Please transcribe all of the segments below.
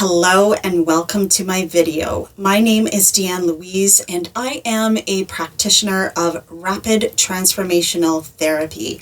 Hello and welcome to my video. My name is Dee-Ann Louise and I am a practitioner of rapid transformational therapy.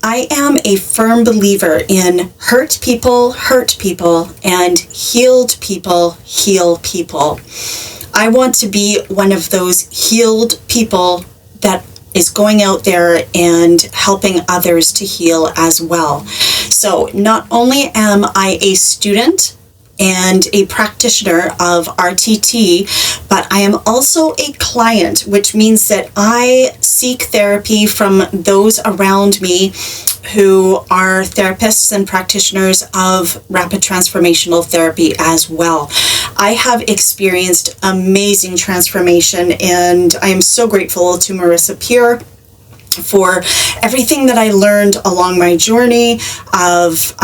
I am a firm believer in hurt people, and healed people, heal people. I want to be one of those healed people that is going out there and helping others to heal as well. So not only am I a student and a practitioner of RTT, but I am also a client, which means that I seek therapy from those around me who are therapists and practitioners of rapid transformational therapy as well. I have experienced amazing transformation, and I am so grateful to Marissa Pure for everything that I learned along my journey of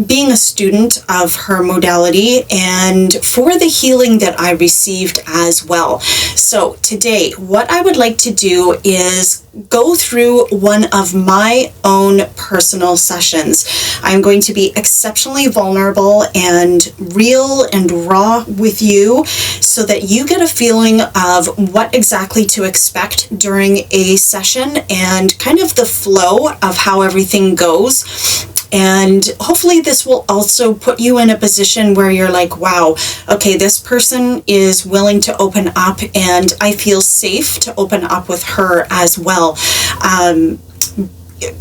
being a student of her modality, and for the healing that I received as well. So today, what I would like to do is go through one of my own personal sessions. I'm going to be exceptionally vulnerable and real and raw with you so that you get a feeling of what exactly to expect during a session and kind of the flow of how everything goes. And hopefully this will also put you in a position where you're like, wow, okay, this person is willing to open up and I feel safe to open up with her as well.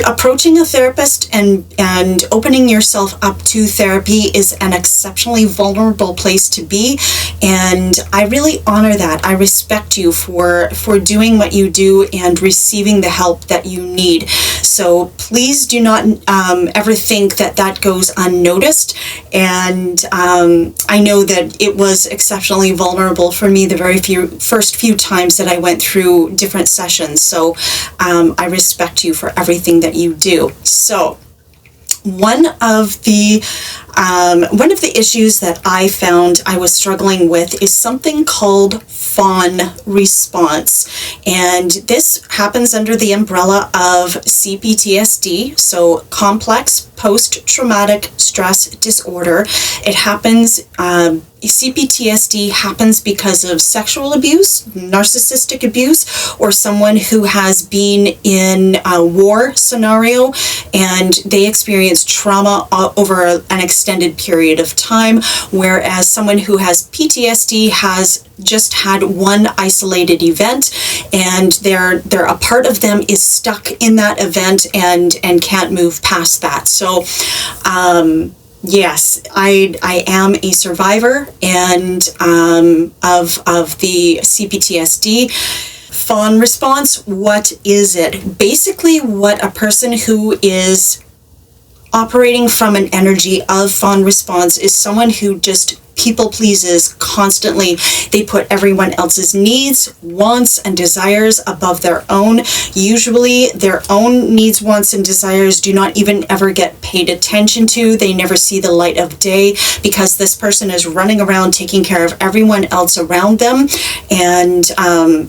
Approaching a therapist and opening yourself up to therapy is an exceptionally vulnerable place to be, and I really honor that. I respect you for doing what you do and receiving the help that you need. So please do not ever think that goes unnoticed, and I know that it was exceptionally vulnerable for me the first few times that I went through different sessions. So I respect you for everything that you do. So one of the issues that I found I was struggling with is something called Fawn response, and this happens under the umbrella of CPTSD, so complex post-traumatic stress disorder. It happens CPTSD happens because of sexual abuse, narcissistic abuse, or someone who has been in a war scenario and they experience trauma over an extended period of time, whereas someone who has PTSD has just had one isolated event and a part of them is stuck in that event and can't move past that. So yes, I am a survivor and of the CPTSD. Fawn response, what is it? Basically, what a person who is operating from an energy of fawn response is someone who just people pleases constantly. They put everyone else's needs, wants, and desires above their own. Usually their own needs, wants, and desires do not even ever get paid attention to. They never see the light of day because this person is running around taking care of everyone else around them and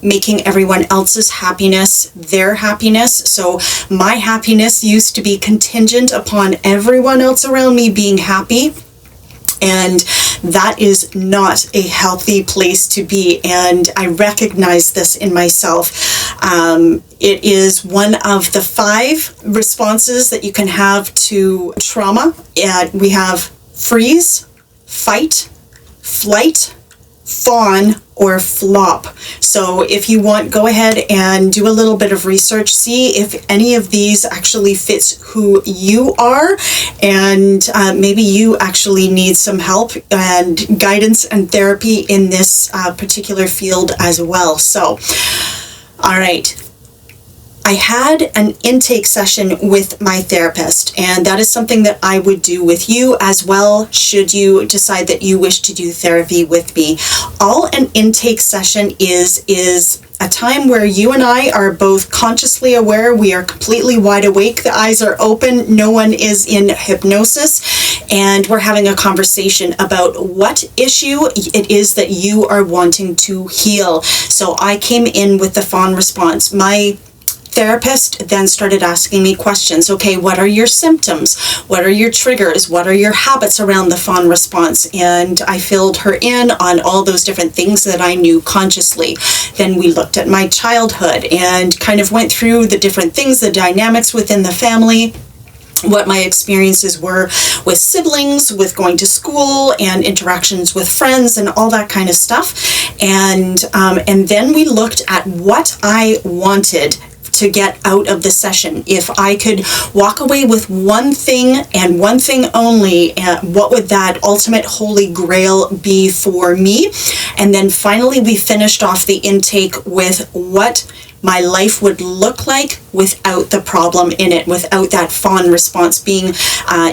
making everyone else's happiness their happiness. So my happiness used to be contingent upon everyone else around me being happy. And that is not a healthy place to be, and I recognize this in myself. It is one of the 5 responses that you can have to trauma. We have freeze, fight, flight, fawn, or flop. So if you want, go ahead and do a little bit of research, see if any of these actually fits who you are, and maybe you actually need some help and guidance and therapy in this particular field as well. So, all right. I had an intake session with my therapist, and that is something that I would do with you as well should you decide that you wish to do therapy with me. All an intake session is a time where you and I are both consciously aware. We are completely wide awake. The eyes are open. No one is in hypnosis, and we're having a conversation about what issue it is that you are wanting to heal. So I came in with the fawn response. My therapist then started asking me questions. Okay, what are your symptoms? What are your triggers? What are your habits around the fawn response? And I filled her in on all those different things that I knew consciously. Then we looked at my childhood and kind of went through the different things, the dynamics within the family, what my experiences were with siblings, with going to school, and interactions with friends, and all that kind of stuff. And then we looked at what I wanted to get out of the session. If I could walk away with one thing and one thing only, what would that ultimate holy grail be for me? And then finally we finished off the intake with what my life would look like without the problem in it, without that fawn response being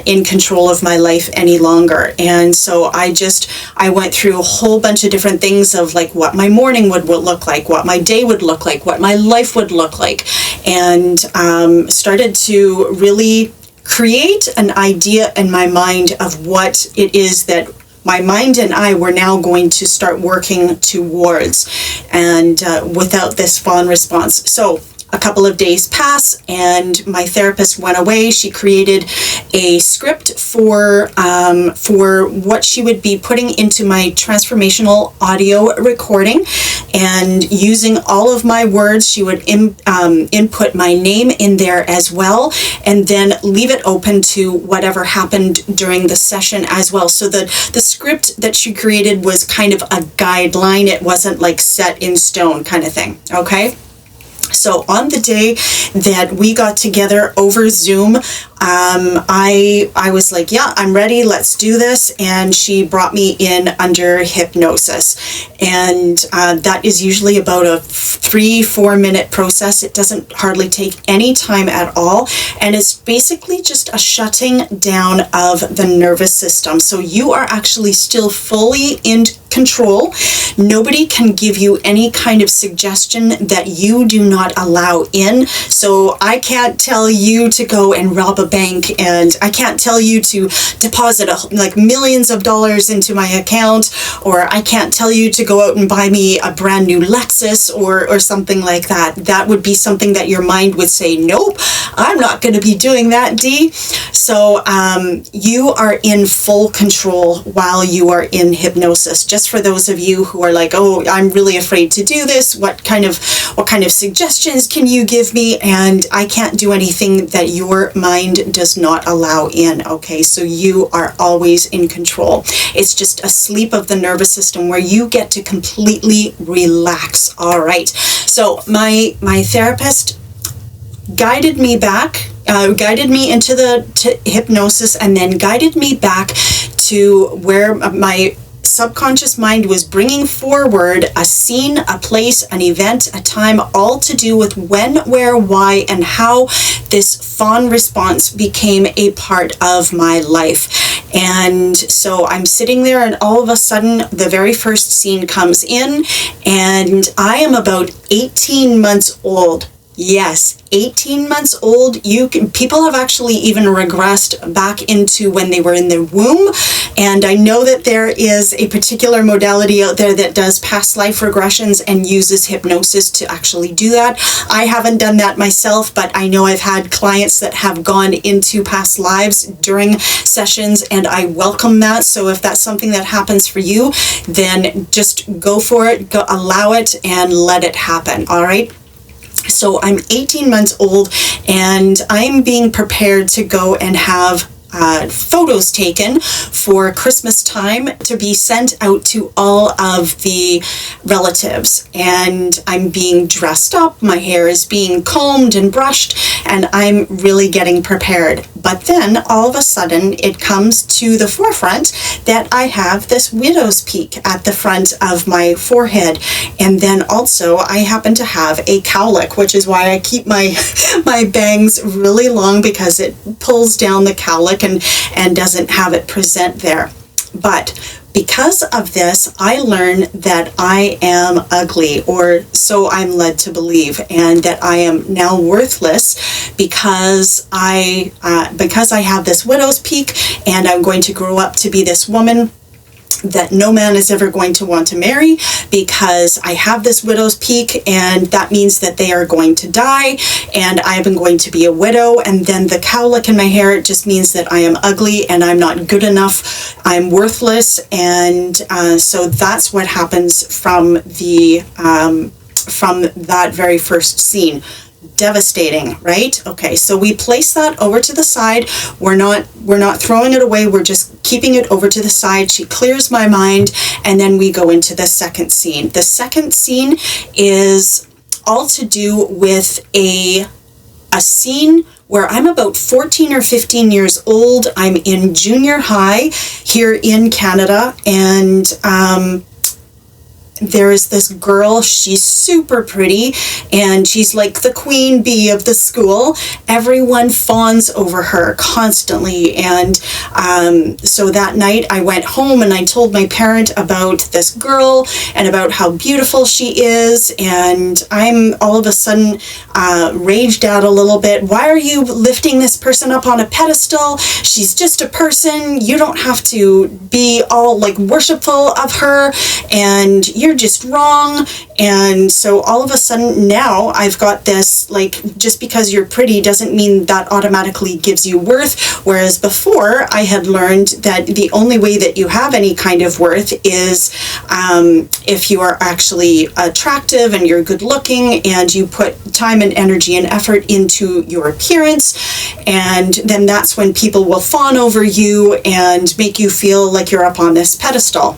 in control of my life any longer. And so I went through a whole bunch of different things of like what my morning would look like, what my day would look like, what my life would look like, and started to really create an idea in my mind of what it is that my mind and I were now going to start working towards, and without this fawn response. So a couple of days pass and my therapist went away. She created a script for what she would be putting into my transformational audio recording, and using all of my words, she would input my name in there as well, and then leave it open to whatever happened during the session as well. So the script that she created was kind of a guideline. It wasn't like set in stone kind of thing. Okay. So on the day that we got together over Zoom, I was like, yeah, I'm ready, let's do this. And she brought me in under hypnosis. And that is usually about a 3-4 minute process. It doesn't hardly take any time at all. And it's basically just a shutting down of the nervous system. So you are actually still fully in control. Nobody can give you any kind of suggestion that you do not allow in. So I can't tell you to go and rob a bank, and I can't tell you to deposit like millions of dollars into my account, or I can't tell you to go out and buy me a brand new Lexus or something like that. That would be something that your mind would say, nope, I'm not going to be doing that, Dee. So you are in full control while you are in hypnosis. Just for those of you who are like, oh, I'm really afraid to do this, what kind of suggestions can you give me? And I can't do anything that your mind does not allow in. Okay, so you are always in control. It's just a sleep of the nervous system where you get to completely relax. All right, so my therapist guided me back, guided me into the hypnosis, and then guided me back to where my subconscious mind was bringing forward a scene, a place, an event, a time, all to do with when, where, why, and how this fawn response became a part of my life. And so I'm sitting there, and all of a sudden the very first scene comes in, and I am about 18 months old. Yes, 18 months old. People have actually even regressed back into when they were in the womb. And I know that there is a particular modality out there that does past life regressions and uses hypnosis to actually do that. I haven't done that myself, but I know I've had clients that have gone into past lives during sessions, and I welcome that. So if that's something that happens for you, then just go for it, go allow it, and let it happen. All right. So I'm 18 months old, and I'm being prepared to go and have photos taken for Christmas time to be sent out to all of the relatives. And I'm being dressed up, my hair is being combed and brushed, and I'm really getting prepared. But then all of a sudden it comes to the forefront that I have this widow's peak at the front of my forehead. And then also I happen to have a cowlick, which is why I keep my bangs really long, because it pulls down the cowlick and doesn't have it present there. But because of this, I learn that I am ugly, or so I'm led to believe, and that I am now worthless because I have this widow's peak, and I'm going to grow up to be this woman that no man is ever going to want to marry because I have this widow's peak, and that means that they are going to die and I am going to be a widow. And then the cowlick in my hair just means that I am ugly and I'm not good enough, I'm worthless. And so that's what happens from that very first scene. Devastating, right? Okay, so we place that over to the side. We're not throwing it away, we're just keeping it over to the side. She clears my mind, and then we go into the second scene. The second scene is all to do with a scene where I'm about 14 or 15 years old. I'm in junior high here in Canada, and there is this girl, she's super pretty, and she's like the queen bee of the school. Everyone fawns over her constantly. And so that night I went home and I told my parent about this girl and about how beautiful she is. And I'm all of a sudden raged out a little bit. Why are you lifting this person up on a pedestal? She's just a person. You don't have to be all like worshipful of her, and you're just wrong. And so all of a sudden now I've got this, like, just because you're pretty doesn't mean that automatically gives you worth. Whereas before I had learned that the only way that you have any kind of worth is if you are actually attractive and you're good looking and you put time and energy and effort into your appearance. And then that's when people will fawn over you and make you feel like you're up on this pedestal.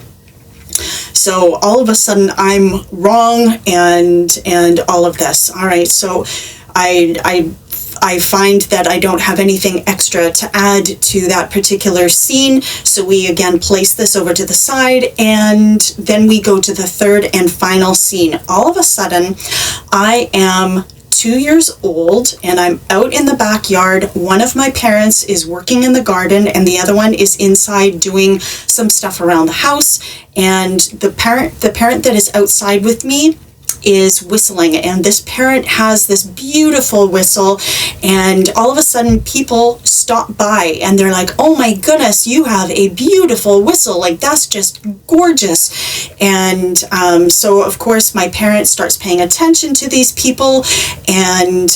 So all of a sudden I'm wrong and all of this. All right, so I find that I don't have anything extra to add to that particular scene. So we again place this over to the side, and then we go to the third and final scene. All of a sudden I am 2 years old and I'm out in the backyard. One of my parents is working in the garden and the other one is inside doing some stuff around the house. And the parent that is outside with me is whistling, and this parent has this beautiful whistle, and all of a sudden people stop by and they're like, oh my goodness, you have a beautiful whistle, like that's just gorgeous. And so of course my parent starts paying attention to these people, and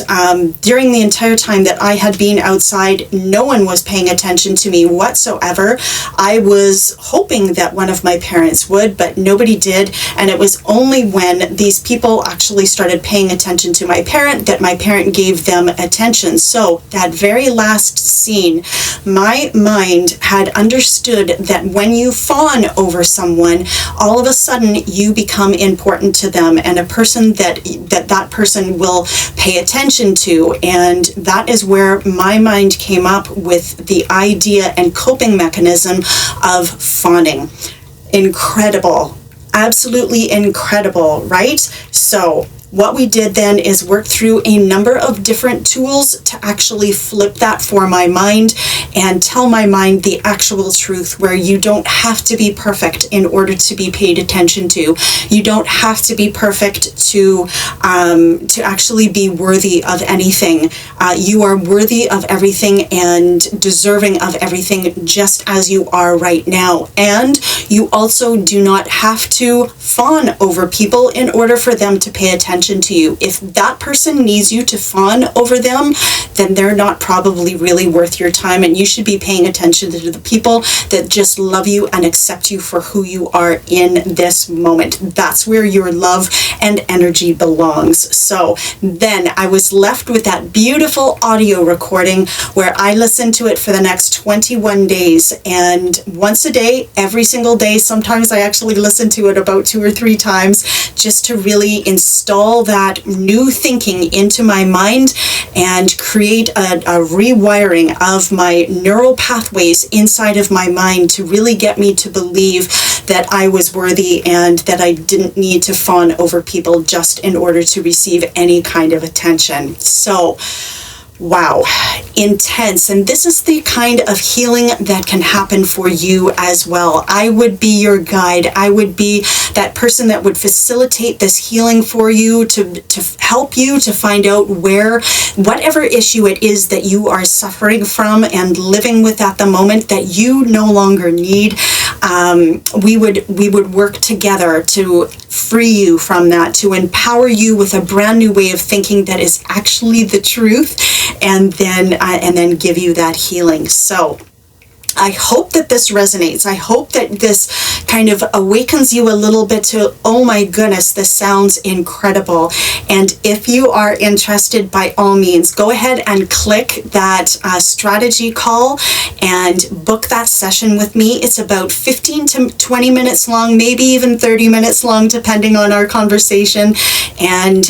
during the entire time that I had been outside, no one was paying attention to me whatsoever. I was hoping that one of my parents would, but nobody did. And it was only when these people actually started paying attention to my parent that my parent gave them attention. So that very last scene, my mind had understood that when you fawn over someone, all of a sudden you become important to them and a person that person will pay attention to. And that is where my mind came up with the idea and coping mechanism of fawning. Incredible. Absolutely incredible, right? So what we did then is work through a number of different tools to actually flip that for my mind and tell my mind the actual truth, where you don't have to be perfect in order to be paid attention to. You don't have to be perfect to actually be worthy of anything. You are worthy of everything and deserving of everything just as you are right now. And you also do not have to fawn over people in order for them to pay attention to you. If that person needs you to fawn over them, then they're not probably really worth your time, and you should be paying attention to the people that just love you and accept you for who you are in this moment. That's where your love and energy belongs. So then I was left with that beautiful audio recording where I listened to it for the next 21 days, and once a day, every single day. Sometimes I actually listen to it about 2 or 3 times just to really install that new thinking into my mind and create a rewiring of my neural pathways inside of my mind to really get me to believe that I was worthy and that I didn't need to fawn over people just in order to receive any kind of attention. So Wow, intense. And this is the kind of healing that can happen for you as well. I would be your guide. I would be that person that would facilitate this healing for you, to help you to find out whatever issue it is that you are suffering from and living with at the moment that you no longer need. We would work together to free you from that, to empower you with a brand new way of thinking that is actually the truth, and then give you that healing. So I hope that this resonates. I hope that this kind of awakens you a little bit to, oh my goodness, this sounds incredible. And if you are interested, by all means, go ahead and click that strategy call and book that session with me. It's about 15 to 20 minutes long, maybe even 30 minutes long, depending on our conversation. And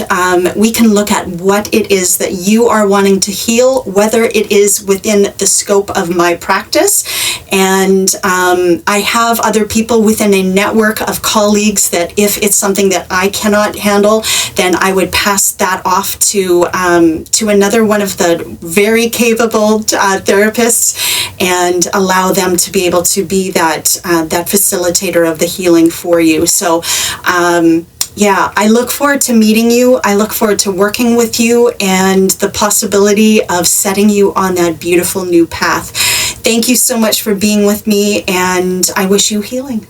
we can look at what it is that you are wanting to heal, whether it is within the scope of my practice. And I have other people within a network of colleagues that if it's something that I cannot handle, then I would pass that off to another one of the very capable therapists, and allow them to be able to be that facilitator of the healing for you. So yeah, I look forward to meeting you. I look forward to working with you and the possibility of setting you on that beautiful new path. Thank you so much for being with me, and I wish you healing.